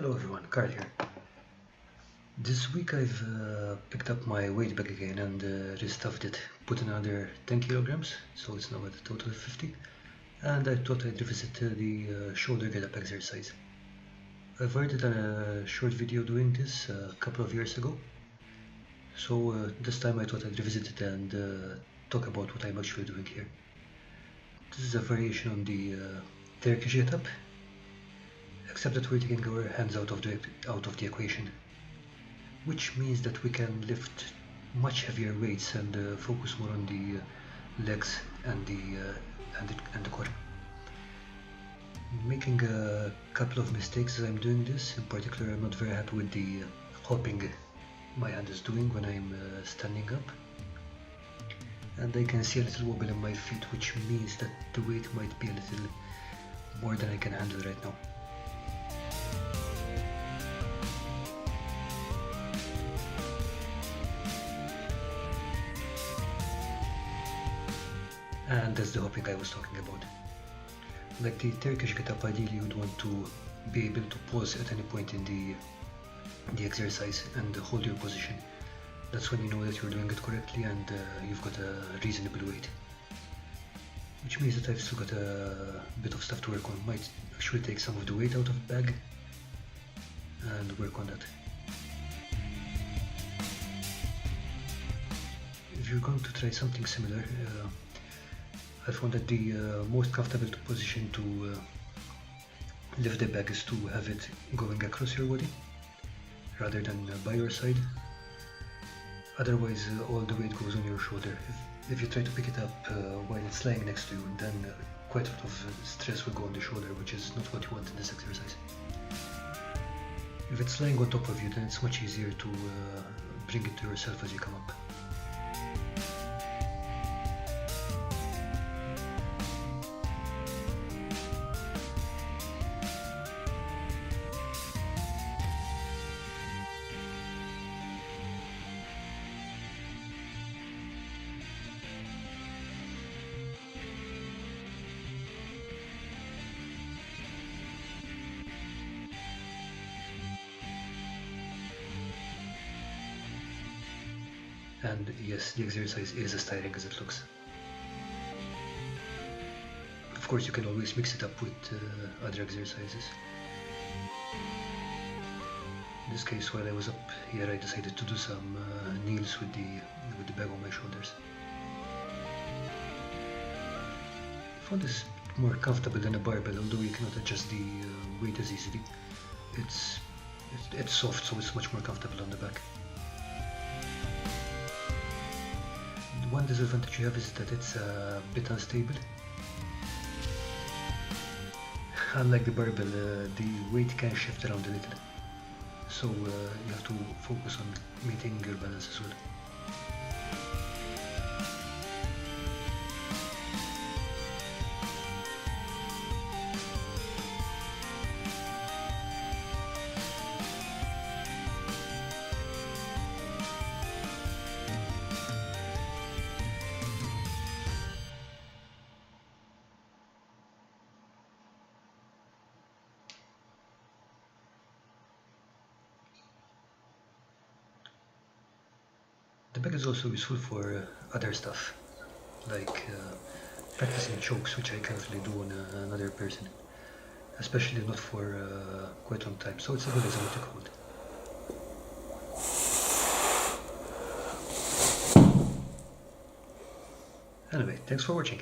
Hello everyone, Carl here. This week I've picked up my weight bag again and restuffed it, put another 10 kilograms, so it's now at a total of 50, and I thought I'd revisit the shoulder get-up exercise. I've already done a short video doing this a couple of years ago, so this time I thought I'd revisit it and talk about what I'm actually doing here. This is a variation on the Turkish get-up, except that we're taking our hands out of the equation, which means that we can lift much heavier weights and focus more on the legs and the core. Making a couple of mistakes as I'm doing this. In particular, I'm not very happy with the hopping my hand is doing when I'm standing up, and I can see a little wobble in my feet, which means that the weight might be a little more than I can handle right now. And that's the hopping I was talking about. Like the Turkish get-up, ideally you would want to be able to pause at any point in the exercise and hold your position. That's when you know that you're doing it correctly and you've got a reasonable weight. Which means that I've still got a bit of stuff to work on. Might actually take some of the weight out of the bag and work on that. If you're going to try something similar, I found that the most comfortable position to lift the bag is to have it going across your body rather than by your side. Otherwise all the weight goes on your shoulder. If you try to pick it up while it's lying next to you, then quite a lot of stress will go on the shoulder, which is not what you want in this exercise. If it's lying on top of you, then it's much easier to bring it to yourself as you come up. And yes, the exercise is as tiring as it looks. Of course, you can always mix it up with other exercises. In this case, while I was up here, I decided to do some kneels with the bag on my shoulders. I found this more comfortable than a barbell, although you cannot adjust the weight as easily. It's soft, so it's much more comfortable on the back. One disadvantage you have is that it's a bit unstable. Unlike the barbell, the weight can shift around a little, so you have to focus on maintaining your balance as well. The bag is also useful for other stuff, like practicing chokes, which I can't really do on another person, especially not for quite a long time, so it's a good example to hold. Anyway, thanks for watching.